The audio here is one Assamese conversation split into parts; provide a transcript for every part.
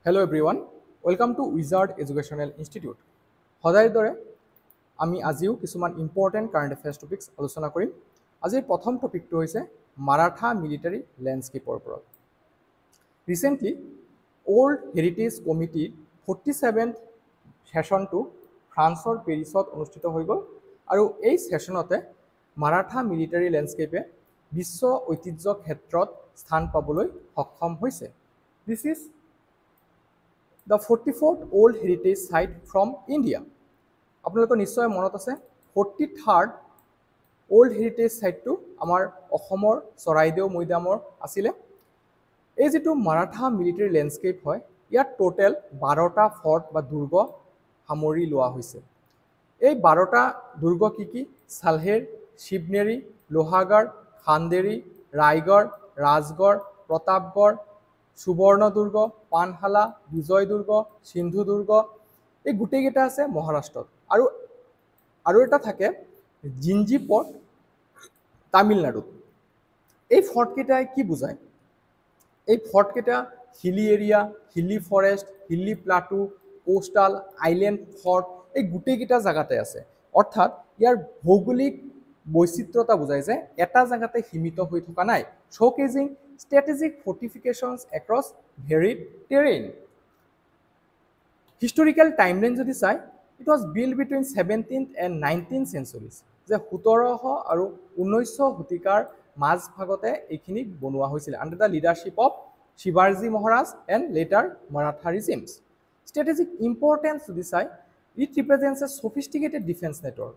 Hello everyone, welcome to Wizard Educational Institute. সদায়ৰ দৰে আমি আজিও কিছুমান ইম্পৰ্টেণ্ট কাৰেণ্ট এফেয়াৰ্ছ টপিকছ আলোচনা কৰিম। আজিৰ প্ৰথম টপিকটো হৈছে মাৰাঠা মিলিটাৰী লেণ্ডস্কেপৰ ওপৰত। ৰিচেণ্টলি ওল্ড হেৰিটেজ কমিটিৰ 47th সেশ্যনটো ফ্ৰান্সৰ পেৰিছত অনুষ্ঠিত হৈ গ'ল আৰু এই সেশ্যনতে মাৰাঠা মিলিটাৰী লেণ্ডস্কেপে বিশ্ব ঐতিহ্য ক্ষেত্ৰত স্থান পাবলৈ সক্ষম হৈছে। This is the 44th Old Heritage Site from India. আপোনালোকৰ নিশ্চয় মনত আছে 43rd Old Heritage Site টো আমাৰ অসমৰ চৰাইদেউ মৈদামৰ আছিলে। এই যেটো মাৰাঠা মিলিটাৰী লেণ্ডস্কেপ হয় ইয়াত টোটেল 12টা ফৰ্ট বা দুৰ্গ সামৰি লোৱা হৈছে। এই 12টা দুৰ্গ কি সালহেৰ, শিৱনেৰী, লোহাগড়, খান্দেৰী, ৰায়গড়, ৰাজগড়, প্ৰতাপগড়, সুবৰ্ণদুৰ্গ, পানহালা, বিজয় দুৰ্গ, সিন্ধু দুৰ্গ এই গোটেইকেইটা আছে মহাৰাষ্ট্ৰত আৰু এটা থাকে জিঞ্জি ফৰ্ট তামিলনাডুত। এই ফৰ্টকেইটাই কি বুজায়? এই ফৰ্টকেইটা হিলি এৰিয়া, হিলি ফৰেষ্ট, হিলি প্লাটু, কোষ্টাল, আইলেণ্ড ফৰ্ট এই গোটেইকেইটা জাগাতে আছে। অৰ্থাৎ ইয়াৰ ভৌগোলিক বৈচিত্ৰতা বুজায় যে এটা জাগাতে সীমিত হৈ থকা নাই। showcasing strategic fortifications across varied terrain. Historical timeline যদি চাই, it was built between 17th and 19th centuries. যে 1700 আৰু 1900 শতিকাৰ মাজভাগতে এইখিনি বনোৱা হৈছিল under the leadership of Shivaji Maharaj and later Maratha regimes. Strategic importance যদি চাই, it represents a sophisticated defense network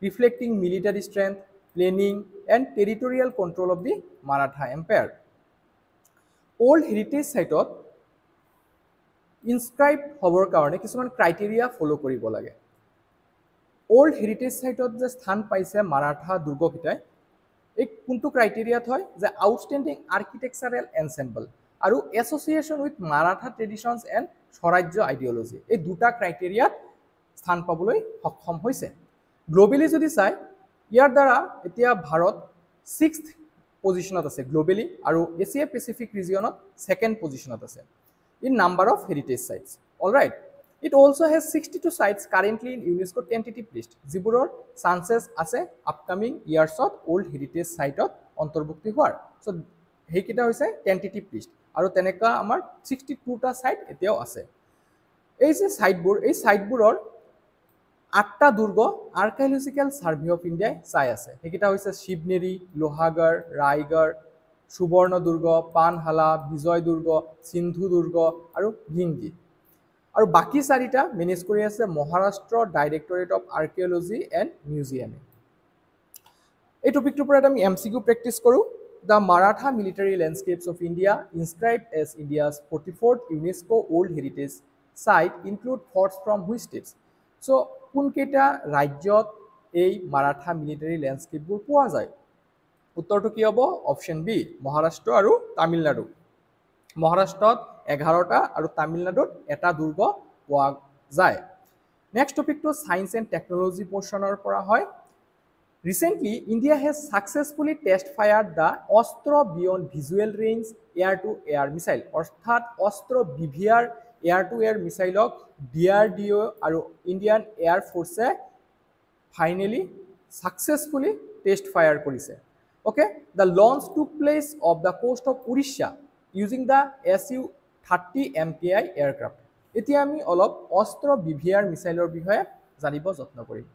reflecting military strength, planning and territorial control of the Maratha Empire. Old heritage site ইনস্ক্ৰাইব হ'বৰ কাৰণে কিছুমান ক্ৰাইটেৰিয়া ফলো কৰিব লাগে। ওল্ড হেৰিটেজ সাইটত যে স্থান পাইছে মাৰাঠা দুৰ্গকেইটাই এই কোনটো ক্ৰাইটেৰিয়াত হয় যে আউটষ্টেণ্ডিং আৰ্কিটেকচাৰেল এনচেম্বল আৰু association with Maratha traditions and স্বৰাজ্য আইডিঅলজি এই দুটা ক্ৰাইটেৰিয়াত স্থান পাবলৈ সক্ষম হৈছে। গ্ল'বেলি যদি চাই ইয়াৰ দ্বাৰা এতিয়া ভাৰত 6th পজিশ্যনত আছে গ্ল'বেলি আৰু এছিয়া পেচিফিক ৰিজিয়নত 2nd পজিশ্যনত আছে in number of heritage sites. All right. It also has 62 sites currently in UNESCO tentative list. যিবোৰৰ chances আছে upcoming years of old heritage site অন্তৰ্ভুক্তি হোৱাৰ। So হেইকিটা হৈছে tentative list আৰু তেনেকা আমাৰ 62টা site এতিয়াও আছে। এই যে সাইটবোৰ এই সাইটবোৰৰ 8টা দুৰ্গ আৰ্কিঅলজিক্যাল সাৰ্ভে অফ ইণ্ডিয়াই চাই আছে। হেইকিটা হৈছে শিৱনেৰী, লোহাগড়, ৰায়গড়, সুবৰ্ণদুৰ্গ, পানহালা, বিজয় দুৰ্গ, সিন্ধু দুৰ্গ আৰু ভিংগি। আৰু বাকি 4টা মেনেজ কৰি আছে Maharashtra directorate of archaeology and মিউজিয়ামে। এই টপিকটোৰ পৰা আমি এমচিকিউ প্ৰেক্টিছ কৰোঁ। The Maratha military landscapes of India inscribed as India's 44th UNESCO world heritage site include forts from which states. So' কোনকেইটা ৰাজ্যত এই মাৰাঠা মিলিটাৰী লেণ্ডস্কেপবোৰ পোৱা যায়? উত্তৰটো কি হ'ব? অপশ্যন বি মহাৰাষ্ট্ৰ আৰু তামিলনাডু। মহাৰাষ্ট্ৰত 11টা আৰু তামিলনাডুত এটা দুৰ্গ পোৱা যায়। নেক্সট টপিকটো সায়েন্স এণ্ড টেকনলজি পৰ্চনৰ পৰা হয়। Recently India has successfully test fired the Astra beyond visual range air to air missile. অৰ্থাৎ Astra BVR air to air মিছাইলক DRDO আৰু Indian air force finally successfully test fire কৰিছে। Okay, the launch took place of the coast of Odisha using the Su-30 MKI aircraft. এতিয়া আমি অলপ অস্ত্ৰ বিভিআৰ মিছাইলৰ বিষয়ে জানিব যত্ন কৰিম।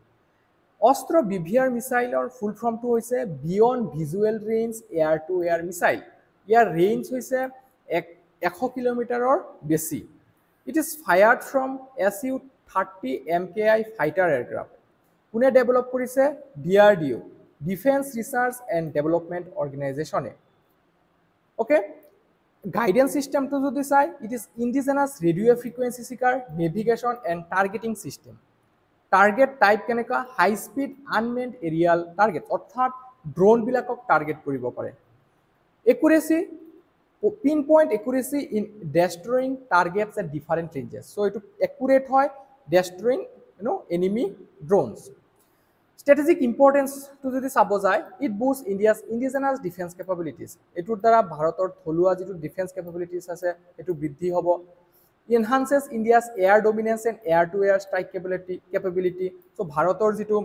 অস্ত্ৰ বিভিআৰ মিছাইলৰ ফুল ফৰ্মটো হৈছে beyond visual range air to air missile. ইয়াৰ ৰেঞ্জ হৈছে 100 কিলোমিটাৰৰ বেছি। It is fired from Su-30 MKI fighter aircraft. কোনে ডেভেলপ কৰিছে? DRDO defence research and development অৰ্গেনাইজেশ্যনে। অ'কে, গাইডেন্স চিষ্টেমটো যদি চাই it is indigenous radio' frequency seeker navigation and targeting system. Target type কেনেকুৱা? High speed unmanned aerial target অৰ্থাৎ ড্ৰোনবিলাকক টাৰ্গেট কৰিব পাৰে। Accuracy pin point accuracy in destroying targets at different ranges. So' এইটো একুৰেট হয় destroying enemy drones. Strategic importance to যদি চাব যায় it boosts India's indigenous defense capabilities. এটোৰ দ্বাৰা ভাৰতৰ থলুৱা যেটো ডিফেন্স ক্যাপাবিলিটিজ আছে এটো বৃদ্ধি হ'ব। enhances India's air dominance and air to air strike capability. So ভাৰতৰ যিটো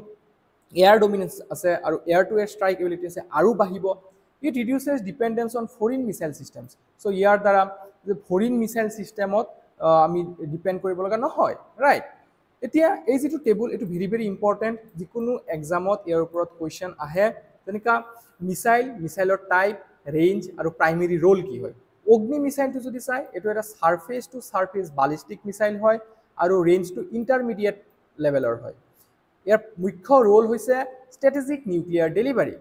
এয়াৰ ডমিনেন্স আছে আৰু air to air strike ability আছে আৰু বাঢ়িব it reduces dependence on foreign missile systems so' ইয়াৰ দ্বাৰা যে ফৰেইন মিছাইল চিষ্টেমত আমি ডিপেণ্ড কৰিব লগা নহয় ৰাইট এতিয়া এই যিটো টেবুল এইটো ভেৰি ভেৰি ইম্পৰ্টেণ্ট যিকোনো এক্সামত ইয়াৰ ওপৰত কুৱেশ্যন আহে যেনেকা মিছাইলৰ টাইপ ৰেঞ্জ আৰু প্ৰাইমেৰী ৰোল কি হয় অগ্নি মিছাইলটো যদি চাই এইটো এটা surface to surface ballistic missile হয় আৰু ৰেঞ্জটো ইণ্টাৰমিডিয়েট লেভেলৰ হয় ইয়াৰ মুখ্য ৰোল হৈছে strategic nuclear delivery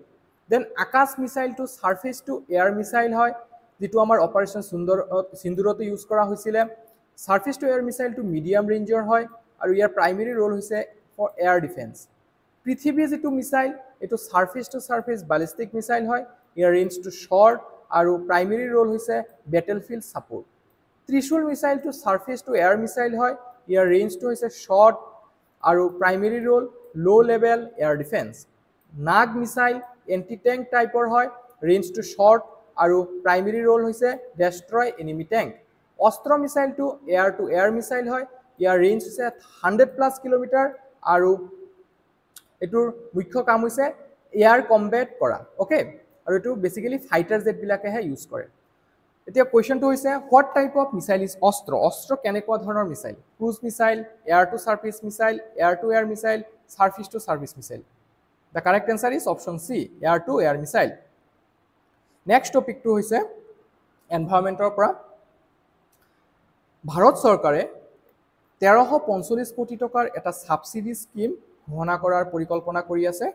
then Akash মিছাইলটো ছাৰ্ফেচ টু এয়াৰ মিছাইল হয় যেটো আমাৰ অপাৰেশ্যন সিন্দুৰতে ইউজ কৰা হৈছিলে ছাৰ্ফেচ টু এয়াৰ মিছাইলটো মিডিয়াম ৰেঞ্জৰ হয় আৰু ইয়াৰ প্ৰাইমেৰী ৰোল হৈছে ফৰ এয়াৰ ডিফেন্স পৃথিৱীৰ যেটো মিছাইল এটো surface to surface ballistic missile হয় ইয়াৰ ৰেঞ্জটো শৰ্ট আৰু প্ৰাইমেৰী ৰোল হৈছে বেটেলফিল্ড সাপোৰ্ট ত্ৰিশূল মিছাইলটো ছাৰ্ফেচ টু এয়াৰ মিছাইল হয় ইয়াৰ ৰেঞ্জটো হৈছে শৰ্ট আৰু primary roll low level air defence নাগ মিছাইল এন্টি ট্যাঙ্ক টাইপৰ হয় ৰেঞ্জটো শৰ্ট আৰু প্ৰাইমেৰী ৰোল হৈছে ডেষ্ট্ৰয় এনিমি ট্যাঙ্ক অস্ত্ৰ মিছাইলটো এয়াৰ টু এয়াৰ মিছাইল হয় ইয়াৰ ৰেঞ্জ হৈছে 100+ কিলোমিটাৰ আৰু এটোৰ মুখ্য কাম হৈছে এয়াৰ কম্বেট কৰা ওকে আৰু এটো বেসিক্যালি ফাইটাৰ জেট বিলাকেহে ইউজ কৰে এতিয়া কোৱেশ্চনটো হৈছে what type of missile is Astra কেনেকুৱা ধৰণৰ missile cruise missile air to surface missile air to air missile surface to surface missile the correct answer is option C air to air missile next টপিকটো হৈছে এনভাইৰনমেন্টৰ পৰা ভাৰত চৰকাৰে 1345 কোটি টকাৰ এটা সাবসিডি স্কিম ঘোষণা কৰাৰ পৰিকল্পনা কৰি আছে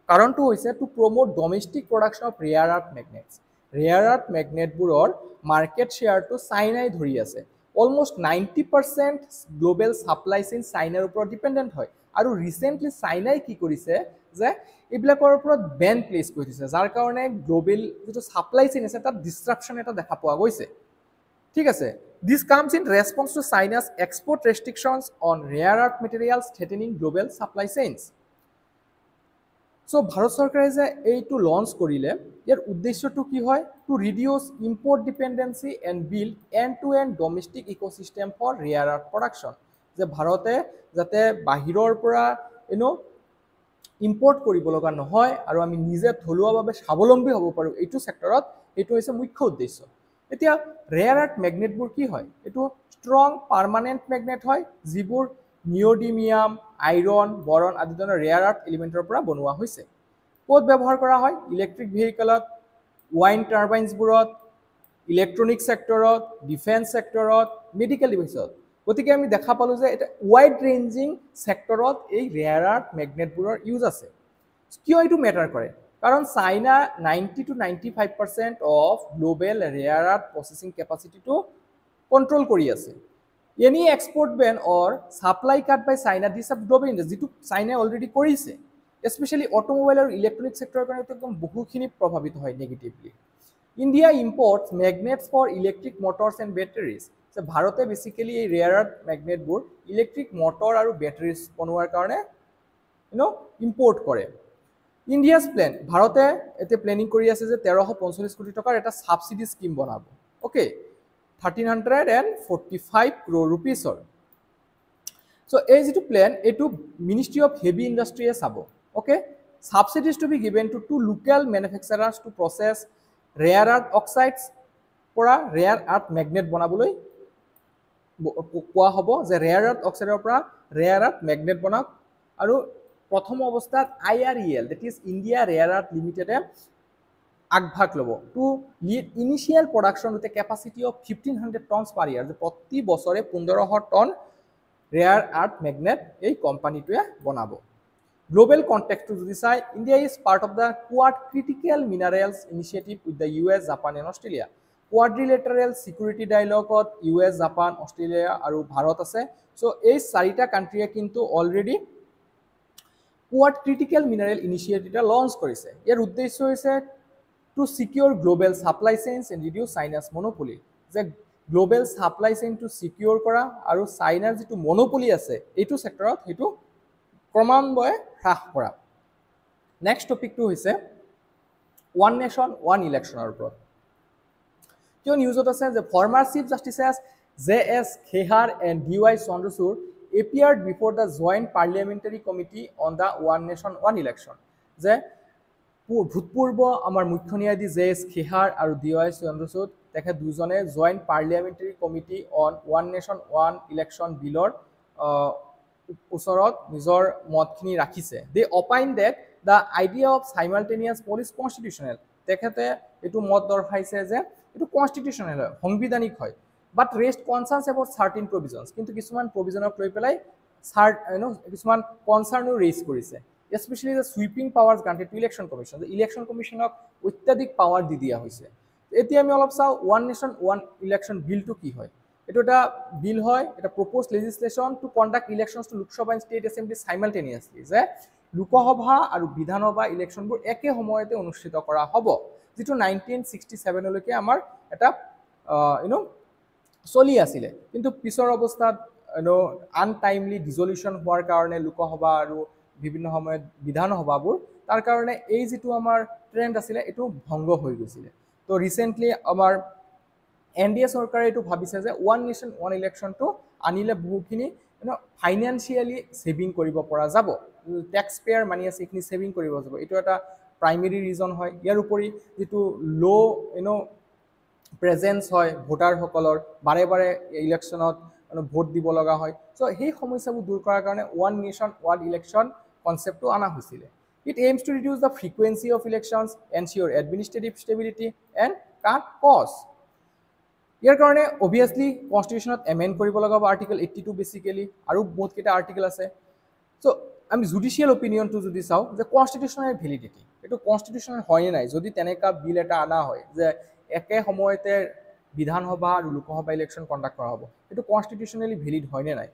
কাৰণটো হৈছে to promote domestic production of rare earth magnets rare earth মেগনেটবোৰৰ মাৰ্কেট শ্বেয়াৰটো চাইনাই ধৰি আছে অলমোষ্ট 90% গ্লোবেল সাপ্লাই চেইন চাইনাৰ ওপৰত ডিপেন্ডেন্ট হয় আৰু ৰিসেন্টলি চাইনাই কি কৰিছে যে এইবিলাকৰ ওপৰত বেন প্লেস কৰি দিছে যাৰ কাৰণে গ্লোবেল যেটো সাপ্লাই চেইন আছে তাত ডিসৰাপশন এটা দেখা পোৱা গৈছে ঠিক আছে This comes in response to China's export restrictions on rare earth materials threatening global supply chains. So, Bharat Sarkare je eitu launch korile, yer uddeshyo to ki hoy to reduce import dependency and build end-to-end domestic ecosystem for rare earth production. Je Bharate jate bahiror pora import koribo loga nohoy aru ami nije tholuwa babe sabolombi hobo paru eitu sectorot eitu hoise mukhya uddeshyo. এতিয়া ৰেয়াৰ আৰ্থ মেগনেটবোৰ কি হয় এটো ষ্ট্ৰং পাৰ্মানেন্ট মেগনেট হয় যিবোৰ নিওডিমিয়াম আইৰন বৰন আদি ধৰণৰ ৰেয়াৰ আৰ্থ এলিমেন্টৰ পৰা বনোৱা হৈছে ক'ত ব্যৱহাৰ কৰা হয় ইলেক্ট্ৰিক ভেহিকলত ওয়াইন টাৰবাইনছবোৰত ইলেক্ট্ৰনিক সেক্টৰত ডিফেন্স সেক্টৰত মেডিকেল ডিভাইছত গতিকে আমি দেখা পালো যে এটা ওয়াইড ৰেঞ্জিং সেক্টৰত এই ৰেয়াৰ আৰ্থ মেগনেটবোৰৰ ইউজ আছে কিয় এটো মেটাৰ কৰে কাৰণ China 90 to 95% of global rare earth processing capacity to control কৰি আছে any export ban or supply cut by China disrupt global industry যেটো চাইনা অলৰেডি কৰিছে especially automobile আৰু ইলেক্ট্ৰনিক সেক্টৰৰ কাৰণে একদম বহুখিনি প্ৰভাৱিত হয় negatively India imports magnets for electric motors and batteries so ভাৰতে বেসিক্যালি এই ৰেয়াৰ আৰ্থ মেগনেটবোৰ ইলেক্ট্ৰিক মটৰ আৰু বেটাৰিজ বনোৱাৰ কাৰণে ইম্পৰ্ট কৰে India's plan ভাৰতে এতে প্ল্যানিং কৰি আছে যে 1345 কোটি টকাৰ এটা সাবসিডি স্কিম বনাব ওকে 1345 crore rupeesৰ সো এই যেটো প্ল্যান এটো মিনিষ্ট্ৰি অফ হেভি ইন্ডাষ্ট্ৰিয়ে চাব okay subsidies to be given to to local manufacturers to process rare earth oxides পৰা ৰেয়াৰ আৰ্থ মেগনেট বনাবলৈ কোৱা হ'ব যে ৰেয়াৰ আৰ্থ অক্সাইডৰ পৰা ৰেয়াৰ আৰ্থ মেগনেট বনাওক আৰু প্ৰথম অৱস্থাত IREL that is India Rare Earth Limited আগভাগ লব to lead initial production with a capacity of 1500 tons per year যে প্ৰতি বছৰে 1500 টন ৰেয়াৰ আৰ্থ মেগনেট এই কোম্পানীটোৱে বনাব গ্লোবেল কনটেক্সট যদি চাই India is part of the Quad critical minerals initiative with the US Japan and Australia quadrilateral security ডায়ালগত US জাপান অষ্ট্ৰেলিয়া আৰু ভাৰত আছে সো এই চাৰিটা কান্ট্ৰিয়ে কিন্তু already Quad Critical Mineral Initiative launch কৰিছে ইয়াৰ উদ্দেশ্য হৈছে to secure global supply chains and reduce China's monopoly যে global supply chain to secure কৰা আৰু চাইনাৰ যেটো মনোপলি আছে এইটো সেক্টৰত হেতু ক্ৰমান্বয়ে হ্ৰাস কৰা নেক্সট টপিকটো হৈছে one nation one election ওপৰত কিয় নিউজত আছে যে former chief justice J.S. Khehar and D.Y. Chandrachud appeared before the Joint Parliamentary Committee on the One Nation One Election. যে ভূতপূৰ্ব আমাৰ মুখ্য ন্যায়াধীশ J.S. Khehar আৰু D.Y. Chandrachud তেখেত দুজনে joint parliamentary committee on one nation one election বিলৰ ওচৰত নিজৰ মতখিনি ৰাখিছে। They opine that the idea of simultaneous poll is constitutional. তেখেতে এইটো মত দৰ্শাইছে যে এইটো কনষ্টিটিউচনেল হয়, সাংবিধানিক হয়, বাট ৰেষ্ট কনচাৰ্নছ এবাউট চাৰ্টিন প্ৰভিজনছ, কিন্তু কিছুমান প্ৰভিজনক লৈ পেলাই কিছুমান কনচাৰ্নো ৰেইজ কৰিছে। Especially the sweeping powers granted to election commission. The election commission of অত্যাধিক পাৱাৰ দি দিয়া হৈছে। এতিয়া আমি অলপ চাওঁ ওৱান নেশ্যন ওৱান ইলেকশ্যন বিলটো কি হয়। এইটো এটা বিল হয়, এটা propose legislation to conduct elections to Lok Sabha and state assembly simultaneously, যে লোকসভা আৰু বিধানসভা ইলেকশ্যনবোৰ একে সময়তে অনুষ্ঠিত কৰা হ'ব, যিটো 1967লৈকে আমাৰ এটা চলি আছিলে। কিন্তু পিছৰ অৱস্থাত আনটাইমলি ডিজলিউশ্যন হোৱাৰ কাৰণে লোকসভা আৰু বিভিন্ন সময়ত বিধানসভাবোৰ তাৰ কাৰণে এই যিটো আমাৰ ট্ৰেণ্ড আছিলে এইটো ভংগ হৈ গৈছিলে। তো ৰিচেণ্টলি আমাৰ NDA চৰকাৰে এইটো ভাবিছে যে ওৱান নেশ্যন ওৱান ইলেকশ্যনটো আনিলে বহুখিনি ফাইনেন্সিয়েলি ছেভিং কৰিব পৰা যাব, টেক্স পেয়াৰ মানি আছে এইখিনি ছেভিং কৰিব যাব। এইটো এটা প্ৰাইমেৰী ৰিজন হয়। ইয়াৰ উপৰি যিটো প্ৰেজেঞ্চ হয় ভোটাৰসকলৰ, বাৰে বাৰে ইলেকশ্যনত ভোট দিব লগা হয়, চ' সেই সমস্যাবোৰ দূৰ কৰাৰ কাৰণে ওৱান নেশ্যন ওৱান ইলেকশ্যন কনচেপ্টটো অনা হৈছিলে। It aims to reduce the frequency of elections, ensure administrative stability and cut cost. ইয়াৰ কাৰণে অভিয়াছলি কনষ্টিটিউশ্যনত এমেণ্ড কৰিব লগা হ'ব আৰ্টিকল 82 বেচিকেলি, আৰু বহুতকেইটা আৰ্টিকল আছে। চ' আমি জুডিচিয়েল অপিনিয়নটো যদি চাওঁ যে কনষ্টিটিউশ্যনেল ভেলিডিটি, এইটো কনষ্টিটিউশ্যনেল হয়নে নাই যদি তেনেকুৱা বিল এটা অনা হয় যে একে সময়তে বিধানসভা আৰু লোকসভা ইলেকশ্যন কণ্ডাক্ট কৰা হ'ব, এইটো কনষ্টিটিউশ্যনেলি ভেলিড হয়নে নাই।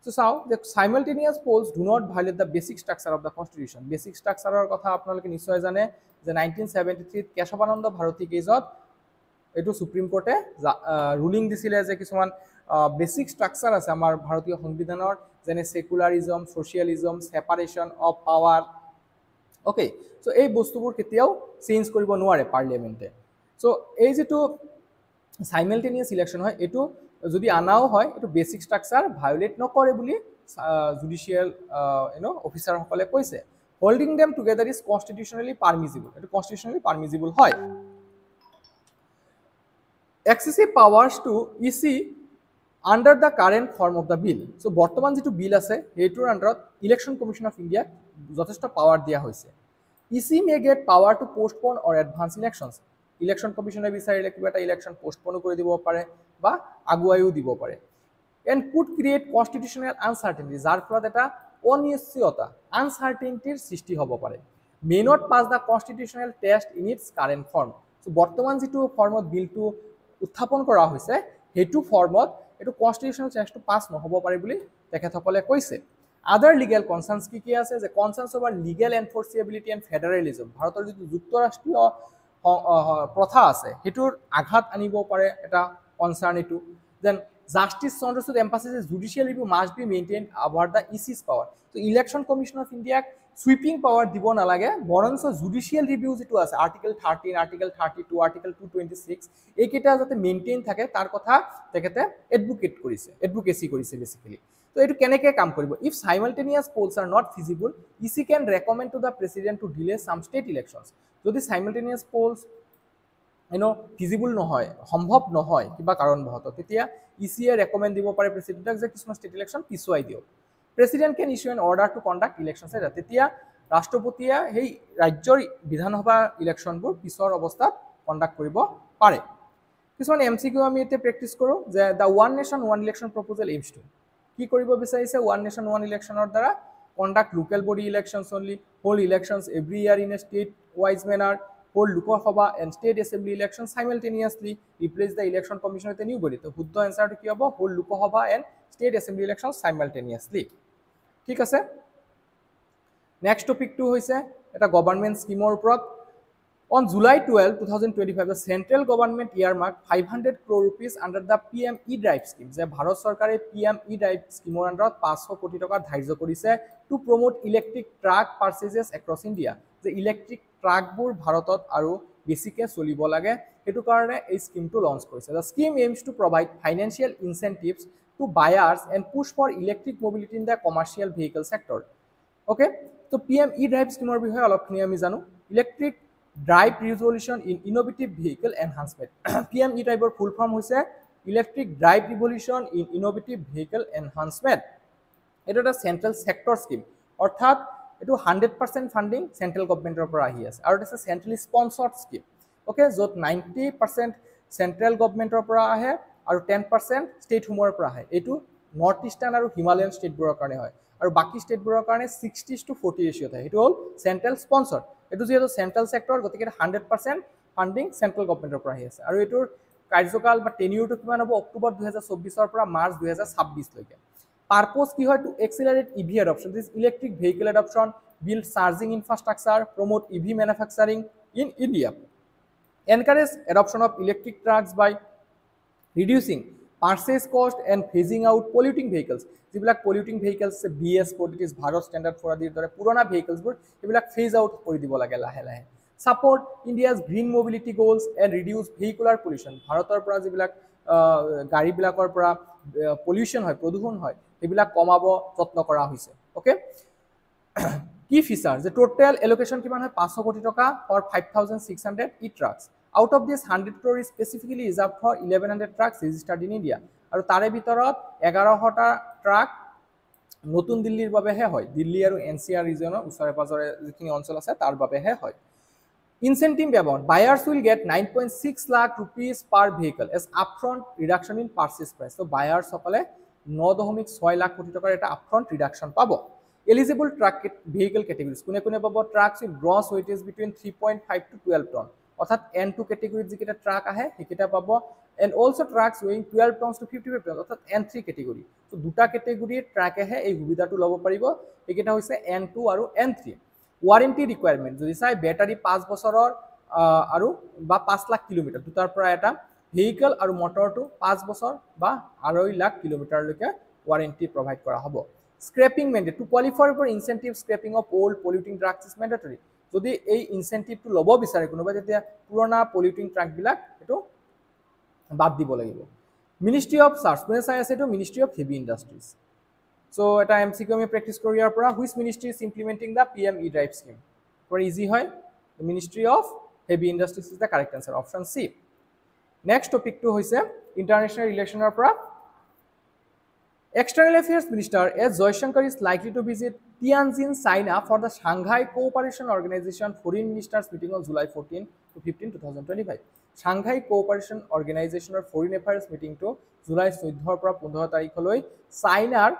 চ' চাওঁ যে simultaneous polls do not violate the basic structure of the constitution. Basic ষ্ট্ৰাকচাৰৰ কথা আপোনালোকে নিশ্চয় জানে যে 1973 কেশৱানন্দ ভাৰতী কেছত এইটো সুপ্ৰিম কোৰ্টে ৰুলিং দিছিলে যে কিছুমান বেচিক ষ্ট্ৰাকচাৰ আছে আমাৰ ভাৰতীয় সংবিধানৰ, যেনে secularism, socialism, separation of power. Okay, so' এই বস্তুবোৰ কেতিয়াও চেঞ্জ কৰিব নোৱাৰে পাৰ্লিয়ামেণ্টে। চ' এই যিটো চাইমেলটেনিয়াছ ইলেকশ্যন হয় এইটো যদি আনাও হয় এইটো বেচিক ষ্ট্ৰাকচাৰ ভায়োলেট নকৰে বুলি জুডিচিয়েল অফিচাৰসকলে কৈছে। Holding them together is constitutionally permissible, এইটো কনষ্টিটিউশ্যনেলি পাৰ্মিজিবল হয়। Excessive powers to EC under the current form of the bill. So' বৰ্তমান যিটো বিল আছে সেইটোৰ আণ্ডাৰত ইলেকশ্যন কমিশ্যন অফ ইণ্ডিয়াক যথেষ্ট পাৱাৰ দিয়া হৈছে। EC may get power to postpone or advance elections. Election কমিশ্যনে বিচাৰিলে কিবা এটা ইলেকশ্যন পোষ্টপনো কৰি দিব পাৰে বা আগুৱাইও দিব পাৰে। And could create constitutional uncertainty, যাৰ ফলত এটা অনিশ্চয়তা আনচাৰ্টেনিটিৰ সৃষ্টি হ'ব পাৰে। May not pass the constitutional test in its current form. So' বৰ্তমান যিটো ফৰ্মত বিলটো উত্থাপন কৰা হৈছে সেইটো ফৰ্মত এইটো কনষ্টিটিউশ্যনেল টেষ্টটো পাছ নহ'ব পাৰে বুলি তেখেতসকলে কৈছে। আদাৰ লিগেল কনচাৰ্নছ কি আছে যে কনচাৰ্নছ অভাৰ লিগেল এনফৰ্চিয়েবিলিটি এণ্ড ফেডাৰেলিজম, ভাৰতৰ যিটো যুক্তৰাষ্ট্ৰীয় প্ৰথা আছে সেইটোৰ আঘাত আনিব পাৰে এটা কনচাৰ্ণ এইটো। Then justice Chandrachud emphasises judicial review must be maintain over the EC's power. ত' ইলেকশ্যন কমিশ্যন অফ ইণ্ডিয়াক সুইপিং পাৱাৰ দিব নালাগে, বৰঞ্চ জুডিচিয়েল ৰিভিউ যিটো আছে আৰ্টিকল 13, আৰ্টিকল 32, আৰ্টিকল 226 এইকেইটা যাতে মেইনটেইন থাকে তাৰ কথা তেখেতে এডভোকেচি কৰিছে বেচিকেলি। তো এইটো কেনেকৈ কাম কৰিব? If simultaneous polls are not feasible, EC can recommend to the president to delay some state elections. যদি চাইমালটেনিয়াছ পোলছ ফিজিবল নহয়, সম্ভৱ নহয় কিবা কাৰণবশতঃ, তেতিয়া ECয়ে ৰেকমেণ্ড দিব পাৰে প্ৰেচিডেণ্টক যে কিছুমান ষ্টেট ইলেকশ্যন পিছুৱাই দিয়ক। President can issue an order to conduct election, তেতিয়া ৰাষ্ট্ৰপতিয়ে সেই ৰাজ্যৰ বিধানসভা ইলেকশ্যনবোৰ পিছৰ অৱস্থাত কণ্ডাক্ট কৰিব পাৰে। কিছুমান MCQ আমি এতিয়া প্ৰেক্টিছ কৰোঁ যে the one nation one election proposal aims to, কি কৰিব বিচাৰিছে ওৱান নেশ্যন ওৱান ইলেকশ্যনৰ দ্বাৰা? Conduct local body elections only, hold elections every year in a state wise manner, hold Lokasabha and state assembly elections simultaneously, replace the election commission with a new body. So শুদ্ধ answer কি হ'ব? hold Lokasabha and state assembly elections simultaneously. ঠিক আছে? নেক্সট টপিকটো হৈছে এটা গভৰ্ণমেণ্ট স্কিমৰ ওপৰত। On July 12, 2025, the central government earmarked 500 crore rupees under the PM E-Drive scheme. যে ভাৰত চৰকাৰে PM E-Drive স্কিমৰ আণ্ডাৰত 500 কোটি টকা ধাৰ্য কৰিছে to promote electric truck purchases across India, যে ইলেক্ট্ৰিক ট্ৰাকবোৰ ভাৰতত আৰু বেছিকৈ চলিব লাগে সেইটো কাৰণে এই স্কিমটো লঞ্চ কৰিছে the scheme aims to provide financial incentives to buyers and push for electric mobility in the commercial vehicle sector okay তো PM e-drive স্কিমৰ বিষয়ে অলপখিনি আমি জানো electric drive revolution in innovative vehicle enhancement PM e-driveৰ ফুল ফৰ্ম হৈছে electric drive revolution in innovative vehicle enhancement এইটো এটা চেণ্ট্ৰেল ছেক্টৰ স্কিম অৰ্থাৎ এইটো 100% ফাণ্ডিং চেণ্ট্ৰেল গভৰ্ণমেণ্টৰ পৰা আহি আছে আৰু এটা চেণ্ট্ৰেলি স্পন্সৰ্ড স্কিম ওকে য'ত 90% চেণ্ট্ৰেল গভৰ্ণমেণ্টৰ পৰা আহে আৰু 10% ষ্টেটসমূহৰ পৰা আহে এইটো নৰ্থ ইষ্টাৰ্ণ আৰু হিমালয়ান ষ্টেটবোৰৰ কাৰণে হয় আৰু বাকি ষ্টেটবোৰৰ কাৰণে 60:40 ৰেচিঅ' থাকে এইটো হ'ল চেণ্ট্ৰেল স্পন্সৰ্ড এইটো যিহেতু চেণ্ট্ৰেল ছেক্টৰ গতিকে 100% ফাণ্ডিং চেণ্ট্ৰেল গভৰ্ণমেণ্টৰ পৰা আহি আছে আৰু এইটোৰ কাৰ্যকাল বা টেনিউৰটো কিমান হ'ব অক্টোবৰ 2024 পৰা মাৰ্চ 2026 লৈকে Purpose ki hoy to accelerate EV adoption. This electric vehicle adoption, build charging infrastructure, promote EV manufacturing in India. Encourage adoption of electric trucks by reducing purchase cost and phasing out polluting vehicles. যিবিলাক polluting vehicles BS4 it is Bharat Standard for আদিৰ দৰে পুৰণা vehicles বোৰ এইবিলাক phase out কৰি দিব লাগে লাহে লাহে support India's green mobility goals and reduce vehicular pollution ভাৰতৰ পৰা যিবিলাক গাড়ী বিলাকৰ পৰা pollution হয় প্ৰদূষণ হয় এইবিলাক কমাব যত্ন কৰা হৈছে ওকে কি ফিচাৰ যে টোটাল এলোকেশন কিমান হয় 500 কোটি টকা for 5600 e-trucks out of this 100 crore is specifically reserved for 1100 trucks registered in India আৰু তাৰে ভিতৰত 1100টা ট্ৰাক নতুন দিল্লীৰ বাবেহে হয় দিল্লী আৰু NCR ৰিজনৰ ওচৰে পাজৰে যিখিনি অঞ্চল আছে তাৰ বাবেহে হয় Incentive amount buyers will get 9.6 lakh rupees per vehicle as upfront reduction in purchase price. So buyers সকলে 9.6 লাখ কোটি টকাৰ এটা upfront reduction পাব. Eligible truck vehicle categories কোনে কোনে পাব trucks with gross weightage between 3.5 to 12 ton. অৰ্থাৎ N2 category যিকেইটা ট্ৰাক আহে সেইকেইটা পাব and also trucks weighing 12 tons to 55 tons অৰ্থাৎ N3 category. So দুটা category ট্ৰাক আহে এই সুবিধাটো ল'ব পাৰিব এইকেইটা হৈছে N2 আৰু N3. Warranty requirement যদি চাই ব্যাটাৰি 5 বছৰৰ আৰু বা 5 লাখ কিলোমিটাৰ দুটাৰ পৰা এটা ভেহিকল আৰু মটৰটো 5 বছৰ বা 2.5 লাখ কিলোমিটাৰ লৈকে ওয়াৰেন্টি প্ৰভাইড কৰা হ'ব scrapping mandate to qualify for incentive scrapping of old polluting trucks is mandatory যদি এই ইনসেন্টিভটো ল'ব বিচাৰে কোনোবা তেতিয়া পুৰণা পলিউটিং ট্ৰাক বিলাক এটো বাদ দিব লাগিব মিনিষ্ট্ৰি অফ চাৰ্জ কোনে চাই আছে এটো ministry of heavy industries So এটা MCQ আমি প্ৰ্যাকটিছ কৰিয়াৰ পৰা which ministry is implementing the PM e-drive scheme very easy হয় the ministry of heavy industries is the correct answer option C next topic to হৈছে international relationৰ পৰা external affairs minister S Jaishankar is likely to visit Tianjin China for the Shanghai Cooperation Organization foreign ministers meeting on July 14 to 15 2025 Shanghai Cooperation Organizationৰ foreign affairs meeting to July 14 পৰা 15 তাৰিখলৈ চাইনাৰ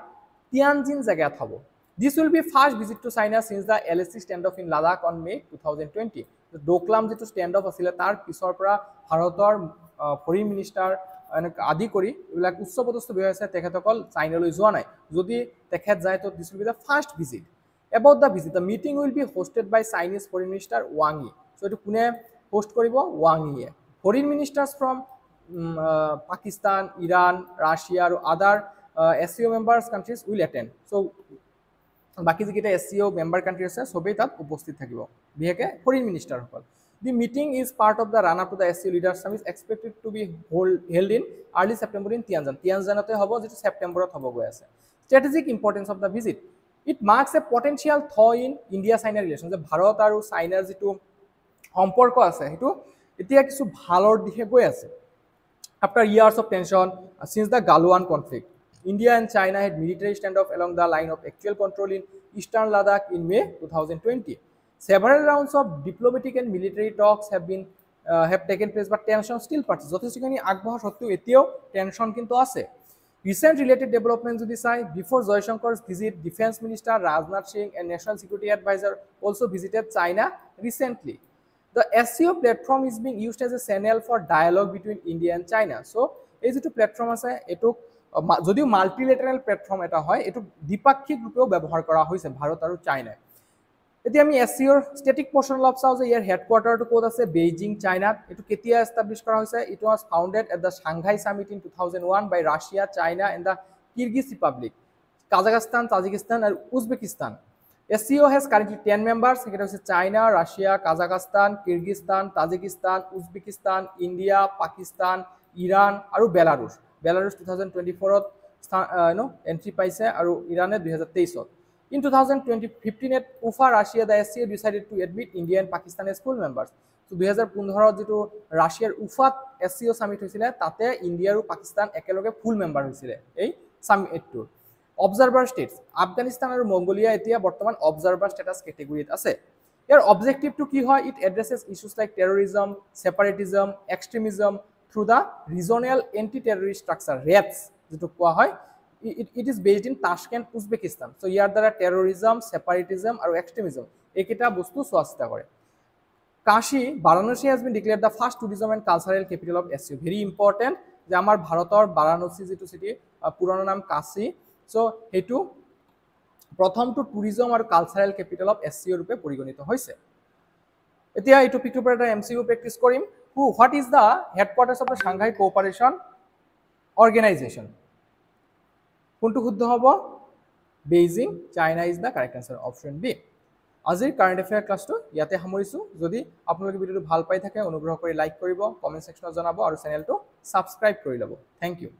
Tianjin জাগাত হ'ব This will be first visit to China since the LSC standoff in Ladakh on May 2020 the Doklam যেটো standoff আছিল তাৰ পিছৰ পৰা ভাৰতৰ ফৰেইন মিনিষ্টাৰ আদি কৰি এবিলাক উচ্চপদস্থ বিষয় আছে তেখেতসকল চাইনালৈ যোৱা নাই যদি তেখেত যায় তো this will be the first visit about the visit the meeting will be hosted by Chinese foreign minister Wang Yi so এটো কোনে হোস্ট কৰিব Wang Yi foreign ministers from Pakistan Iran Russia আৰু other SCO members countries will attend so বাকি যেটা SCO member countries আছে সবেই তাত উপস্থিত থাকিব বিহেকে foreign minister hall the meeting is part of the run up to the SCO leaders summit expected to be held in early September in Tianjin হ'ব যেটো সেপ্টেম্বৰত হ'ব গৈ আছে strategic importance of the visit it marks a potential thaw in India China relations যে ভাৰত আৰু চাইনাৰ যেটো সম্পৰ্ক আছে হেতু এতিয়া কিছু ভালৰ দিশে গৈ আছে after years of tension since the Galwan conflict India and China had military standoff along the line of actual control in eastern Ladakh in May 2020. Several rounds of diplomatic and military talks have taken place, but tension still persists. যথেষ্টখিনি আগবঢ়া সত্ত্বেও এতিয়াও tension কিন্তু আছে Recent related developments যদি চাই before Jaishankar's visit, Defense Minister Rajnath Singh and National Security Advisor also visited China recently. The SCO platform is being used as a channel for dialogue between India and China. So, এই যেটো প্ল্যাটফর্ম আছে এটো যদিও মাল্টিলেটারাল প্ল্যাটফর্ম এটা হয় এটো দ্বিপাক্ষিক ৰূপেও ব্যৱহাৰ কৰা হৈছে ভাৰত আৰু চাইনা এতিয়া আমি SCOৰ স্ট্যাটিক পোৰ্শন অফ চাও যে ইয়াৰ হেডকোয়াৰ্টাৰটো কোড আছে বেইজিং চাইনাত এটো কেতিয়া এস্টাবলিশ কৰা হৈছে it was founded at the Shanghai Summit in 2001 by Russia China and the Kyrgyz Republic Kazakhstan Tajikistan and Uzbekistan SCO has currently 10 members. সেটা হচ্ছে China, Russia, Kazakhstan, Kyrgyzstan, Tajikistan, Uzbekistan, India, Pakistan, Iran আৰু বেলাৰুছ। বেলাৰুছ 2024ত এন্ট্ৰি পাইছে আৰু ইৰাণে 2023ত। In 2015 UFA Russia the SCO decided to admit India and Pakistan as full members. So 2015 যেটো রাশিয়ার UFA SCO সামিট হৈছিলে তাতে ইন্ডিয়া আৰু পাকিস্তান একেলগে ফুল মেম্বাৰ হৈছিলে এই সামিটটোৰ। অবজাৰ্ভাৰ ষ্টেটছ আফগানিস্তান আৰু মংগোলিয়া এতিয়া বৰ্তমান অবজাৰ্ভাৰ ষ্টেটাছ কেটেগৰীত আছে। ইয়াৰ অবজেক্টিভটো কি হয়? It addresses issues like terrorism, separatism, extremism through the regional anti terrorist structure RATS যেটো কোৱা হয়। It is based in Tashkent, Uzbekistan. So ইয়াৰ দ্বাৰা টেৰৰিজম, সেপাৰেটিজম আৰু এক্সট্ৰিমিজম এইকেইটা বস্তু চোৱাচিতা কৰে। Kashi Varanasi has been declared the first tourism and cultural capital of SCO. Very important যে আমাৰ ভাৰতৰ বাৰাণসী যেটো সিটি পুৰণা নাম কাশী। সো হেতু প্ৰথমটো টুৰিজম আৰু কালচাৰেল কেপিটেল অফ SCO ৰূপে পৰিগণিত হৈছে। এতিয়া এই টপিকটোৰ পৰা এটা MCQ প্ৰেক্টিছ কৰিম। What is the headquarters of the Shanghai cooperation organisation? কোনটো শুদ্ধ হ'ব? Beijing, China is the correct answer, option B. আজিৰ কাৰেণ্ট এফেয়াৰ ক্লাছটো ইয়াতে সামৰিছোঁ। যদি আপোনালোকে ভিডিঅ'টো ভাল পাই থাকে অনুগ্ৰহ কৰি লাইক কৰিব, কমেণ্ট ছেকশ্যনত জনাব আৰু চেনেলটো ছাবস্ক্ৰাইব কৰি ল'ব। Thank U.